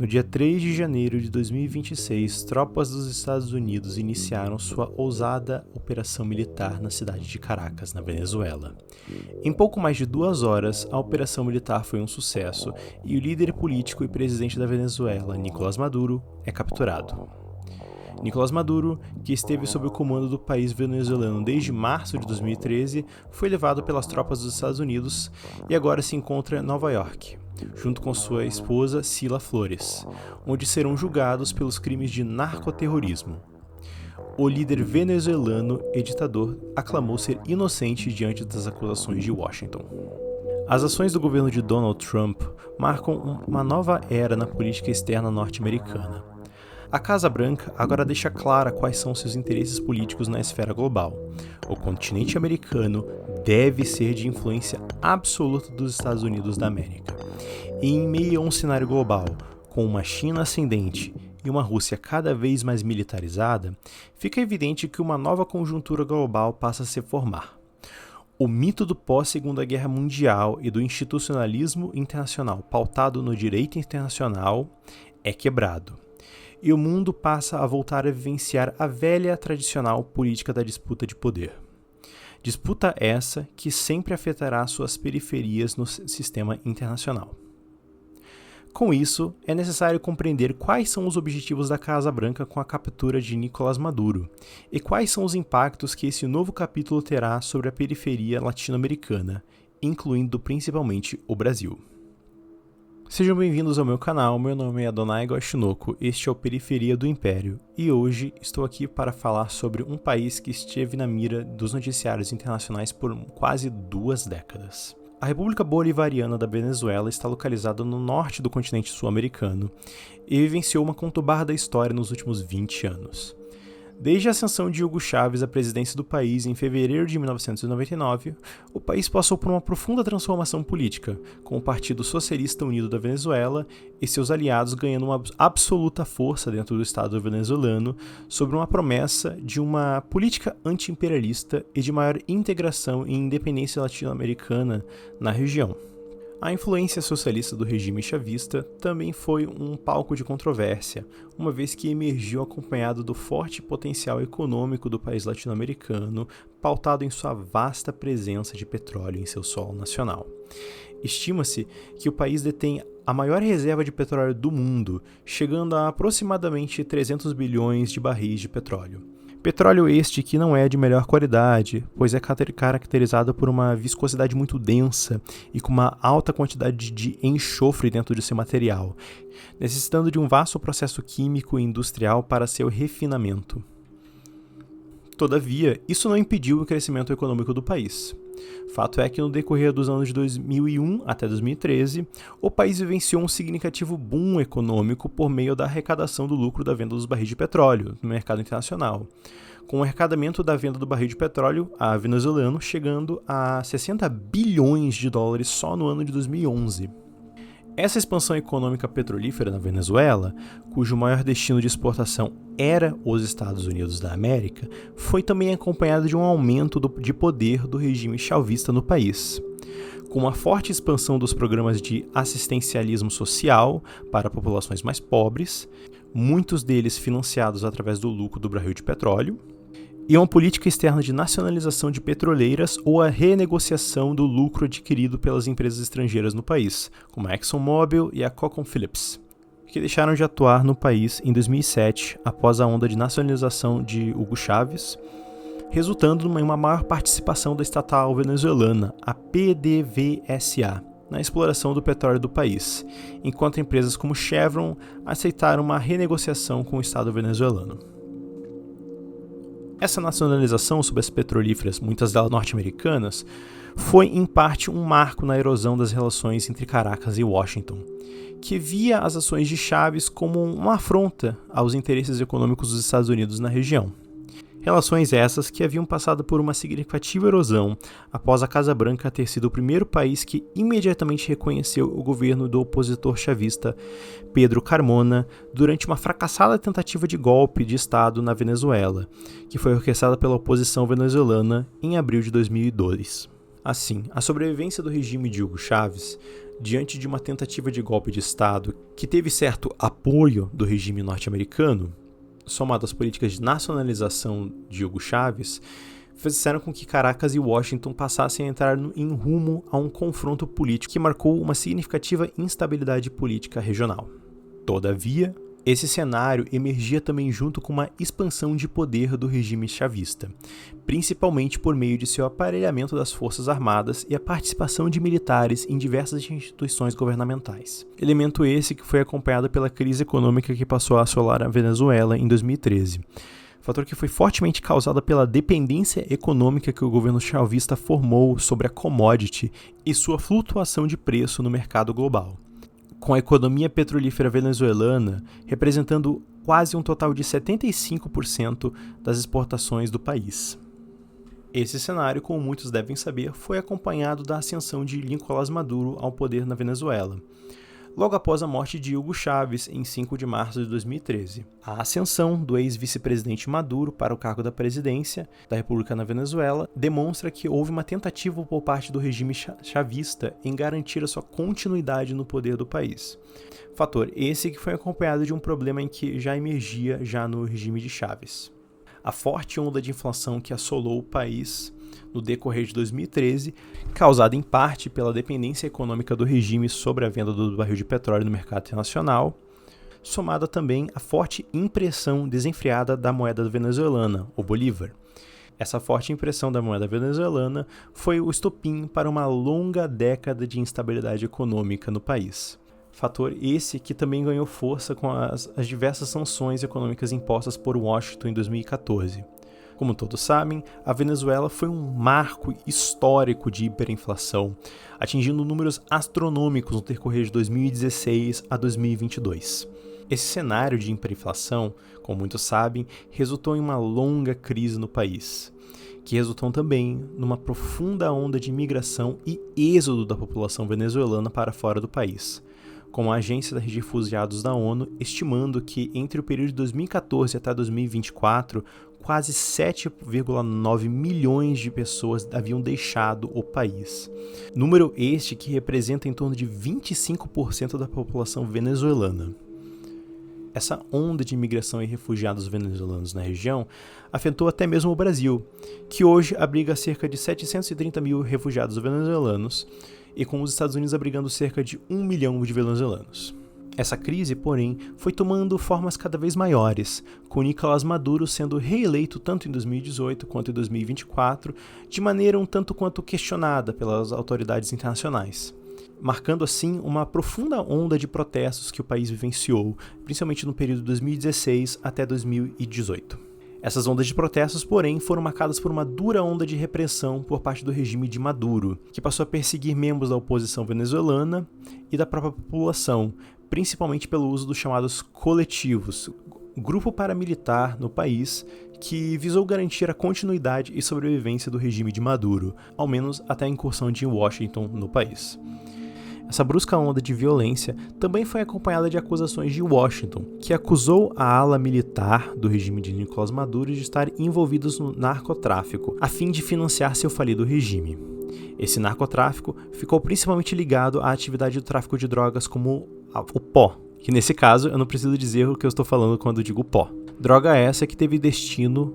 No dia 3 de janeiro de 2026, tropas dos Estados Unidos iniciaram sua ousada operação militar na cidade de Caracas, na Venezuela. Em pouco mais de 2 horas, a operação militar foi um sucesso e o líder político e presidente da Venezuela, Nicolás Maduro, é capturado. Nicolás Maduro, que esteve sob o comando do país venezuelano desde março de 2013, foi levado pelas tropas dos Estados Unidos e agora se encontra em Nova York, junto com sua esposa Sila Flores, onde serão julgados pelos crimes de narcoterrorismo. O líder venezuelano e ditador aclamou ser inocente diante das acusações de Washington. As ações do governo de Donald Trump marcam uma nova era na política externa norte-americana. A Casa Branca agora deixa clara quais são seus interesses políticos na esfera global. O continente americano deve ser de influência absoluta dos Estados Unidos da América. E em meio a um cenário global, com uma China ascendente e uma Rússia cada vez mais militarizada, fica evidente que uma nova conjuntura global passa a se formar. O mito do pós-Segunda Guerra Mundial e do institucionalismo internacional pautado no direito internacional é quebrado. E o mundo passa a voltar a vivenciar a velha tradicional política da disputa de poder. Disputa essa que sempre afetará suas periferias no sistema internacional. Com isso, é necessário compreender quais são os objetivos da Casa Branca com a captura de Nicolás Maduro e quais são os impactos que esse novo capítulo terá sobre a periferia latino-americana, incluindo principalmente o Brasil. Sejam bem-vindos ao meu canal, meu nome é Adonai Goshinoku, este é o Periferia do Império, e hoje estou aqui para falar sobre um país que esteve na mira dos noticiários internacionais por quase 2 décadas. A República Bolivariana da Venezuela está localizada no norte do continente sul-americano e vivenciou uma conturbada história nos últimos 20 anos. Desde a ascensão de Hugo Chávez à presidência do país em fevereiro de 1999, o país passou por uma profunda transformação política, com o Partido Socialista Unido da Venezuela e seus aliados ganhando uma absoluta força dentro do Estado venezuelano, sobre uma promessa de uma política anti-imperialista e de maior integração e independência latino-americana na região. A influência socialista do regime chavista também foi um palco de controvérsia, uma vez que emergiu acompanhado do forte potencial econômico do país latino-americano, pautado em sua vasta presença de petróleo em seu solo nacional. Estima-se que o país detém a maior reserva de petróleo do mundo, chegando a aproximadamente 300 bilhões de barris de petróleo. Petróleo este que não é de melhor qualidade, pois é caracterizado por uma viscosidade muito densa e com uma alta quantidade de enxofre dentro de seu material, necessitando de um vasto processo químico e industrial para seu refinamento. Todavia, isso não impediu o crescimento econômico do país. Fato é que no decorrer dos anos de 2001 até 2013, o país vivenciou um significativo boom econômico por meio da arrecadação do lucro da venda dos barris de petróleo no mercado internacional, com o arrecadamento da venda do barril de petróleo a venezuelano chegando a 60 bilhões de dólares só no ano de 2011. Essa expansão econômica petrolífera na Venezuela, cujo maior destino de exportação era os Estados Unidos da América, foi também acompanhada de um aumento de poder do regime chavista no país. Com uma forte expansão dos programas de assistencialismo social para populações mais pobres, muitos deles financiados através do lucro do barril de petróleo, e uma política externa de nacionalização de petroleiras ou a renegociação do lucro adquirido pelas empresas estrangeiras no país, como a ExxonMobil e a ConocoPhillips, que deixaram de atuar no país em 2007 após a onda de nacionalização de Hugo Chávez, resultando em uma maior participação da estatal venezuelana, a PDVSA, na exploração do petróleo do país, enquanto empresas como Chevron aceitaram uma renegociação com o Estado venezuelano. Essa nacionalização sobre as petrolíferas, muitas delas norte-americanas, foi em parte um marco na erosão das relações entre Caracas e Washington, que via as ações de Chávez como uma afronta aos interesses econômicos dos Estados Unidos na região. Relações essas que haviam passado por uma significativa erosão após a Casa Branca ter sido o primeiro país que imediatamente reconheceu o governo do opositor chavista Pedro Carmona durante uma fracassada tentativa de golpe de Estado na Venezuela, que foi orquestrada pela oposição venezuelana em abril de 2002. Assim, a sobrevivência do regime de Hugo Chávez, diante de uma tentativa de golpe de Estado que teve certo apoio do regime norte-americano, somado às políticas de nacionalização de Hugo Chávez, fizeram com que Caracas e Washington passassem a entrar em rumo a um confronto político que marcou uma significativa instabilidade política regional. Todavia, esse cenário emergia também junto com uma expansão de poder do regime chavista, principalmente por meio de seu aparelhamento das forças armadas e a participação de militares em diversas instituições governamentais. Elemento esse que foi acompanhado pela crise econômica que passou a assolar a Venezuela em 2013. Fator que foi fortemente causado pela dependência econômica que o governo chavista formou sobre a commodity e sua flutuação de preço no mercado global, com a economia petrolífera venezuelana representando quase um total de 75% das exportações do país. Esse cenário, como muitos devem saber, foi acompanhado da ascensão de Nicolás Maduro ao poder na Venezuela, logo após a morte de Hugo Chávez em 5 de março de 2013. A ascensão do ex-vice-presidente Maduro para o cargo da presidência da República na Venezuela demonstra que houve uma tentativa por parte do regime chavista em garantir a sua continuidade no poder do país. Fator esse que foi acompanhado de um problema em que já emergia já no regime de Chávez. A forte onda de inflação que assolou o país no decorrer de 2013, causada em parte pela dependência econômica do regime sobre a venda do barril de petróleo no mercado internacional, somada também à forte impressão desenfreada da moeda venezuelana, o bolívar. Essa forte impressão da moeda venezuelana foi o estopim para uma longa década de instabilidade econômica no país. Fator esse que também ganhou força com as diversas sanções econômicas impostas por Washington em 2014. Como todos sabem, a Venezuela foi um marco histórico de hiperinflação, atingindo números astronômicos no decorrer de 2016 a 2022. Esse cenário de hiperinflação, como muitos sabem, resultou em uma longa crise no país, que resultou também numa profunda onda de imigração e êxodo da população venezuelana para fora do país, com a Agência de Refugiados da ONU estimando que entre o período de 2014 até 2024, quase 7,9 milhões de pessoas haviam deixado o país. Número este que representa em torno de 25% da população venezuelana. Essa onda de imigração e refugiados venezuelanos na região afetou até mesmo o Brasil, que hoje abriga cerca de 730 mil refugiados venezuelanos, e com os Estados Unidos abrigando cerca de 1 milhão de venezuelanos. Essa crise, porém, foi tomando formas cada vez maiores, com Nicolás Maduro sendo reeleito tanto em 2018 quanto em 2024, de maneira um tanto quanto questionada pelas autoridades internacionais, marcando assim uma profunda onda de protestos que o país vivenciou, principalmente no período de 2016 até 2018. Essas ondas de protestos, porém, foram marcadas por uma dura onda de repressão por parte do regime de Maduro, que passou a perseguir membros da oposição venezuelana e da própria população, principalmente pelo uso dos chamados coletivos, grupo paramilitar no país que visou garantir a continuidade e sobrevivência do regime de Maduro, ao menos até a incursão de Washington no país. Essa brusca onda de violência também foi acompanhada de acusações de Washington, que acusou a ala militar do regime de Nicolás Maduro de estar envolvidos no narcotráfico, a fim de financiar seu falido regime. Esse narcotráfico ficou principalmente ligado à atividade do tráfico de drogas como o pó, que nesse caso eu não preciso dizer o que eu estou falando quando digo pó. Droga essa que teve destino,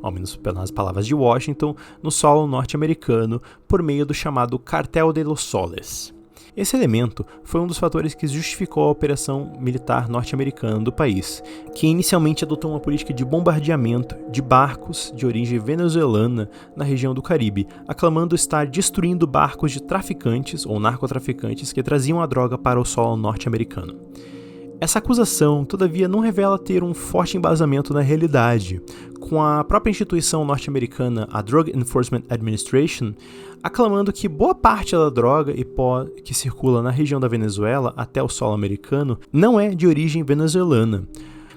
ao menos pelas palavras de Washington, no solo norte-americano por meio do chamado Cartel de los Soles. Esse elemento foi um dos fatores que justificou a operação militar norte-americana do país, que inicialmente adotou uma política de bombardeamento de barcos de origem venezuelana na região do Caribe, aclamando estar destruindo barcos de traficantes ou narcotraficantes que traziam a droga para o solo norte-americano. Essa acusação, todavia, não revela ter um forte embasamento na realidade, com a própria instituição norte-americana, a Drug Enforcement Administration, aclamando que boa parte da droga e pó que circula na região da Venezuela até o solo americano não é de origem venezuelana,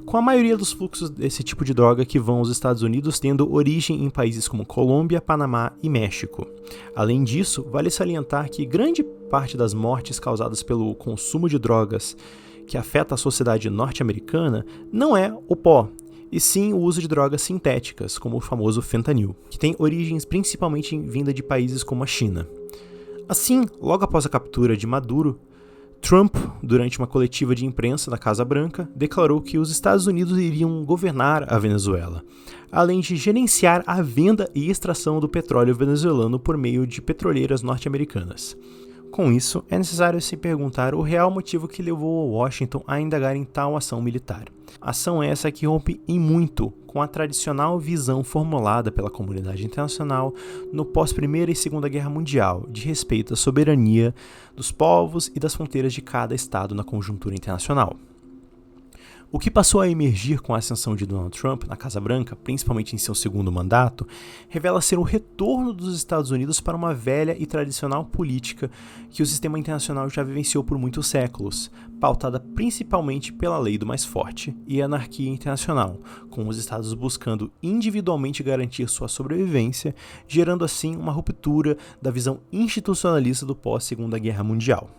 com a maioria dos fluxos desse tipo de droga que vão aos Estados Unidos tendo origem em países como Colômbia, Panamá e México. Além disso, vale salientar que grande parte das mortes causadas pelo consumo de drogas que afeta a sociedade norte-americana não é o pó, e sim o uso de drogas sintéticas, como o famoso fentanil, que tem origens principalmente vinda de países como a China. Assim, logo após a captura de Maduro, Trump, durante uma coletiva de imprensa na Casa Branca, declarou que os Estados Unidos iriam governar a Venezuela, além de gerenciar a venda e extração do petróleo venezuelano por meio de petroleiras norte-americanas. Com isso, é necessário se perguntar o real motivo que levou Washington a indagar em tal ação militar. Ação essa que rompe em muito com a tradicional visão formulada pela comunidade internacional no pós-Primeira e Segunda Guerra Mundial de respeito à soberania dos povos e das fronteiras de cada estado na conjuntura internacional. O que passou a emergir com a ascensão de Donald Trump na Casa Branca, principalmente em seu segundo mandato, revela ser o retorno dos Estados Unidos para uma velha e tradicional política que o sistema internacional já vivenciou por muitos séculos, pautada principalmente pela lei do mais forte e anarquia internacional, com os estados buscando individualmente garantir sua sobrevivência, gerando assim uma ruptura da visão institucionalista do pós-Segunda Guerra Mundial.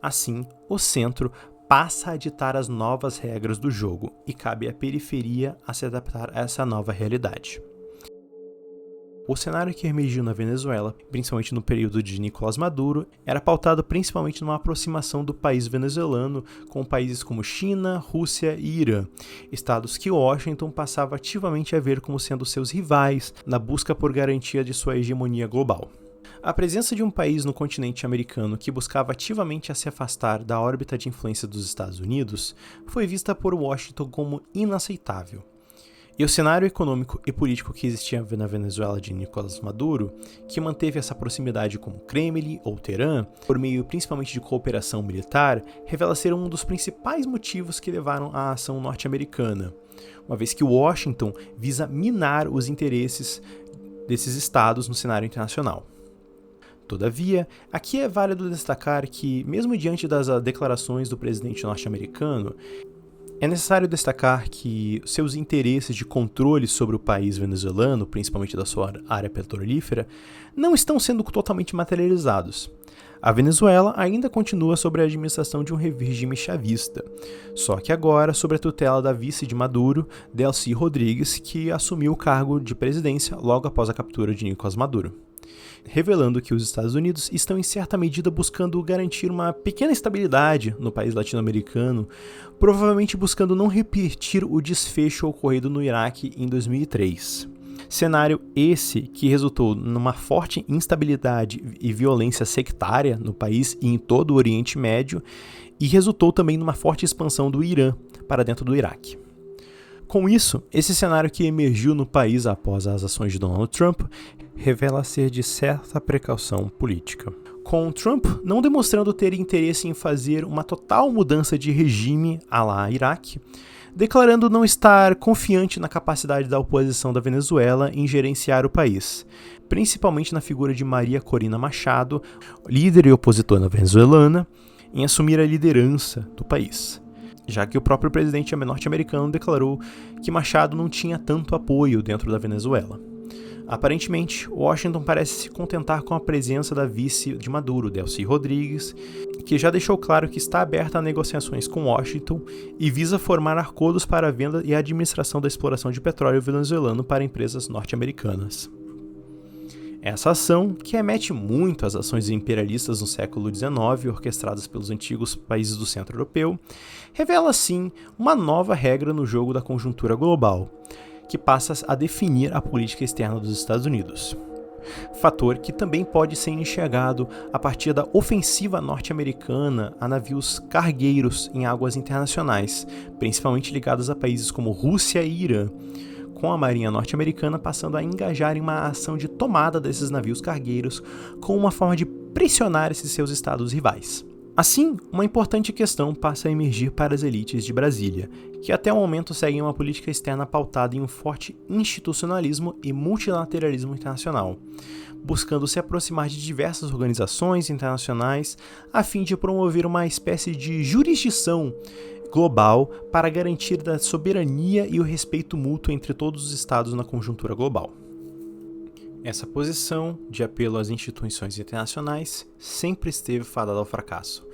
Assim, o centro passa a ditar as novas regras do jogo e cabe à periferia a se adaptar a essa nova realidade. O cenário que emergiu na Venezuela, principalmente no período de Nicolás Maduro, era pautado principalmente numa aproximação do país venezuelano com países como China, Rússia e Irã, estados que Washington passava ativamente a ver como sendo seus rivais na busca por garantia de sua hegemonia global. A presença de um país no continente americano que buscava ativamente a se afastar da órbita de influência dos Estados Unidos foi vista por Washington como inaceitável. E o cenário econômico e político que existia na Venezuela de Nicolás Maduro, que manteve essa proximidade com o Kremlin ou Teherã, por meio principalmente de cooperação militar, revela ser um dos principais motivos que levaram à ação norte-americana, uma vez que Washington visa minar os interesses desses estados no cenário internacional. Todavia, aqui é válido destacar que, mesmo diante das declarações do presidente norte-americano, é necessário destacar que seus interesses de controle sobre o país venezuelano, principalmente da sua área petrolífera, não estão sendo totalmente materializados. A Venezuela ainda continua sob a administração de um regime chavista, só que agora sob a tutela da vice de Maduro, Delcy Rodrigues, que assumiu o cargo de presidência logo após a captura de Nicolás Maduro, revelando que os Estados Unidos estão em certa medida buscando garantir uma pequena estabilidade no país latino-americano, provavelmente buscando não repetir o desfecho ocorrido no Iraque em 2003. Cenário esse que resultou numa forte instabilidade e violência sectária no país e em todo o Oriente Médio, e resultou também numa forte expansão do Irã para dentro do Iraque. Com isso, esse cenário que emergiu no país após as ações de Donald Trump revela ser de certa precaução política. Com Trump não demonstrando ter interesse em fazer uma total mudança de regime à la Iraque, declarando não estar confiante na capacidade da oposição da Venezuela em gerenciar o país, principalmente na figura de Maria Corina Machado, líder e opositora venezuelana, em assumir a liderança do país, já que o próprio presidente norte-americano declarou que Machado não tinha tanto apoio dentro da Venezuela. Aparentemente, Washington parece se contentar com a presença da vice de Maduro, Delcy Rodrigues, que já deixou claro que está aberta a negociações com Washington e visa formar acordos para a venda e administração da exploração de petróleo venezuelano para empresas norte-americanas. Essa ação, que remete muito às ações imperialistas no século XIX, orquestradas pelos antigos países do centro europeu, revela, sim, uma nova regra no jogo da conjuntura global, que passa a definir a política externa dos Estados Unidos. Fator que também pode ser enxergado a partir da ofensiva norte-americana a navios cargueiros em águas internacionais, principalmente ligados a países como Rússia e Irã, com a marinha norte-americana passando a engajar em uma ação de tomada desses navios cargueiros como uma forma de pressionar esses seus estados rivais. Assim, uma importante questão passa a emergir para as elites de Brasília, que até o momento seguem uma política externa pautada em um forte institucionalismo e multilateralismo internacional, buscando se aproximar de diversas organizações internacionais a fim de promover uma espécie de jurisdição global para garantir a soberania e o respeito mútuo entre todos os estados na conjuntura global. Essa posição de apelo às instituições internacionais sempre esteve fadada ao fracasso,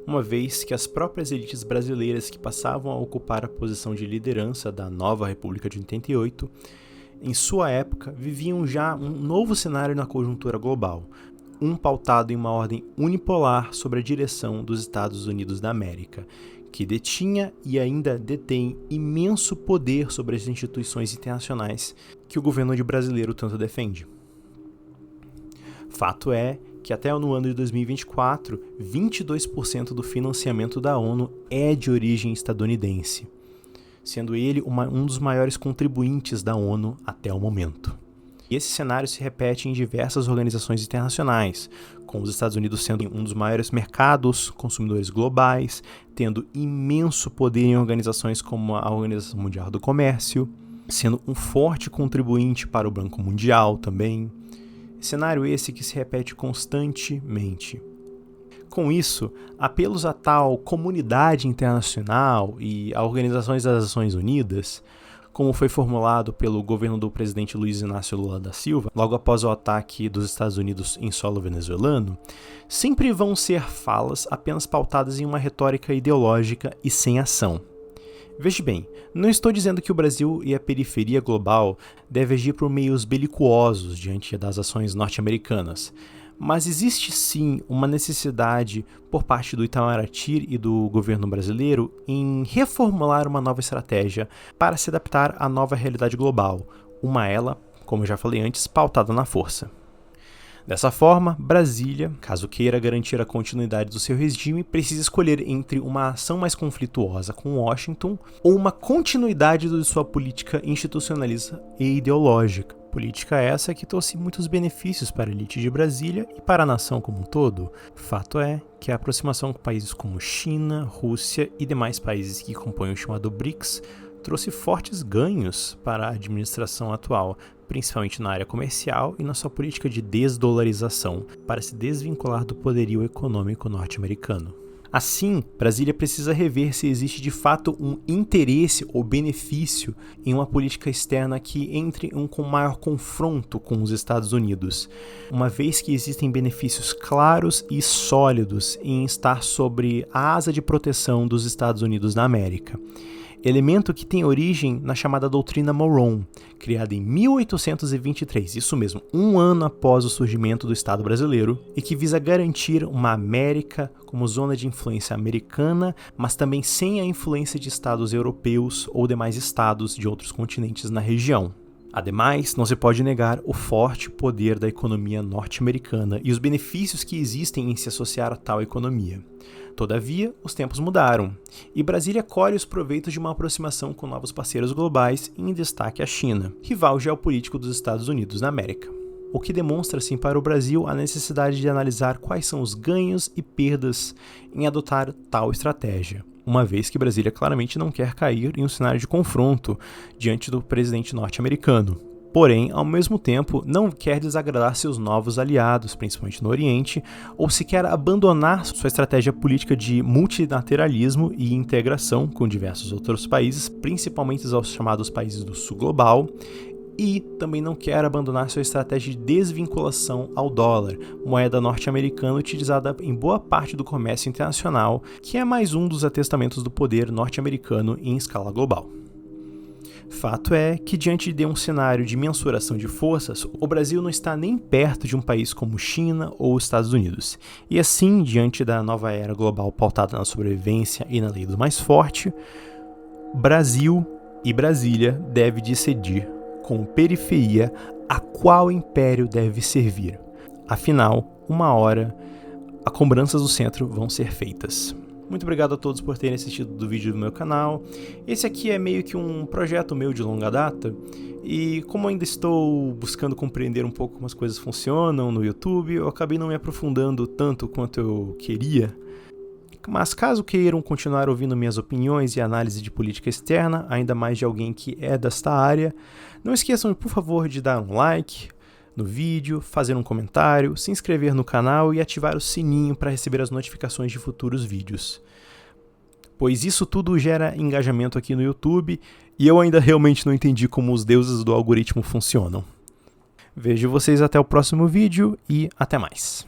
uma vez que as próprias elites brasileiras que passavam a ocupar a posição de liderança da nova República de 88, em sua época, viviam já um novo cenário na conjuntura global, um pautado em uma ordem unipolar sobre a direção dos Estados Unidos da América, que detinha e ainda detém imenso poder sobre as instituições internacionais que o governo brasileiro tanto defende. Fato é que até no ano de 2024, 22% do financiamento da ONU é de origem estadunidense, sendo ele um dos maiores contribuintes da ONU até o momento. E esse cenário se repete em diversas organizações internacionais, com os Estados Unidos sendo um dos maiores mercados consumidores globais, tendo imenso poder em organizações como a Organização Mundial do Comércio, sendo um forte contribuinte para o Banco Mundial também. Cenário esse que se repete constantemente. Com isso, apelos a tal comunidade internacional e a Organizações das Nações Unidas, como foi formulado pelo governo do presidente Luiz Inácio Lula da Silva, logo após o ataque dos Estados Unidos em solo venezuelano, sempre vão ser falas apenas pautadas em uma retórica ideológica e sem ação. Veja bem, não estou dizendo que o Brasil e a periferia global devem agir por meios belicosos diante das ações norte-americanas, mas existe sim uma necessidade por parte do Itamaraty e do governo brasileiro em reformular uma nova estratégia para se adaptar à nova realidade global, uma ela, como eu já falei antes, pautada na força. Dessa forma, Brasília, caso queira garantir a continuidade do seu regime, precisa escolher entre uma ação mais conflituosa com Washington ou uma continuidade de sua política institucionalista e ideológica. Política essa que trouxe muitos benefícios para a elite de Brasília e para a nação como um todo. Fato é que a aproximação com países como China, Rússia e demais países que compõem o chamado BRICS trouxe fortes ganhos para a administração atual, principalmente na área comercial e na sua política de desdolarização, para se desvincular do poderio econômico norte-americano. Assim, Brasília precisa rever se existe de fato um interesse ou benefício em uma política externa que entre com maior confronto com os Estados Unidos, uma vez que existem benefícios claros e sólidos em estar sobre a asa de proteção dos Estados Unidos da América. Elemento que tem origem na chamada Doutrina Monroe, criada em 1823, isso mesmo, um ano após o surgimento do Estado brasileiro, e que visa garantir uma América como zona de influência americana, mas também sem a influência de estados europeus ou demais estados de outros continentes na região. Ademais, não se pode negar o forte poder da economia norte-americana e os benefícios que existem em se associar a tal economia. Todavia, os tempos mudaram, e Brasília colhe os proveitos de uma aproximação com novos parceiros globais, em destaque a China, rival geopolítico dos Estados Unidos da América. O que demonstra, assim, para o Brasil a necessidade de analisar quais são os ganhos e perdas em adotar tal estratégia, uma vez que Brasília claramente não quer cair em um cenário de confronto diante do presidente norte-americano. Porém, ao mesmo tempo, não quer desagradar seus novos aliados, principalmente no Oriente, ou sequer abandonar sua estratégia política de multilateralismo e integração com diversos outros países, principalmente os chamados países do Sul Global, e também não quer abandonar sua estratégia de desvinculação ao dólar, moeda norte-americana utilizada em boa parte do comércio internacional, que é mais um dos atestamentos do poder norte-americano em escala global. Fato é que, diante de um cenário de mensuração de forças, o Brasil não está nem perto de um país como China ou Estados Unidos. E assim, diante da nova era global pautada na sobrevivência e na lei do mais forte, Brasil e Brasília devem decidir com periferia a qual império deve servir. Afinal, uma hora, as cobranças do centro vão ser feitas. Muito obrigado a todos por terem assistido do vídeo do meu canal. Esse aqui é meio que um projeto meu de longa data, e como ainda estou buscando compreender um pouco como as coisas funcionam no YouTube, eu acabei não me aprofundando tanto quanto eu queria. Mas caso queiram continuar ouvindo minhas opiniões e análise de política externa, ainda mais de alguém que é desta área, não esqueçam, por favor, de dar um like no vídeo, fazer um comentário, se inscrever no canal e ativar o sininho para receber as notificações de futuros vídeos. Pois isso tudo gera engajamento aqui no YouTube e eu ainda realmente não entendi como os deuses do algoritmo funcionam. Vejo vocês até o próximo vídeo e até mais.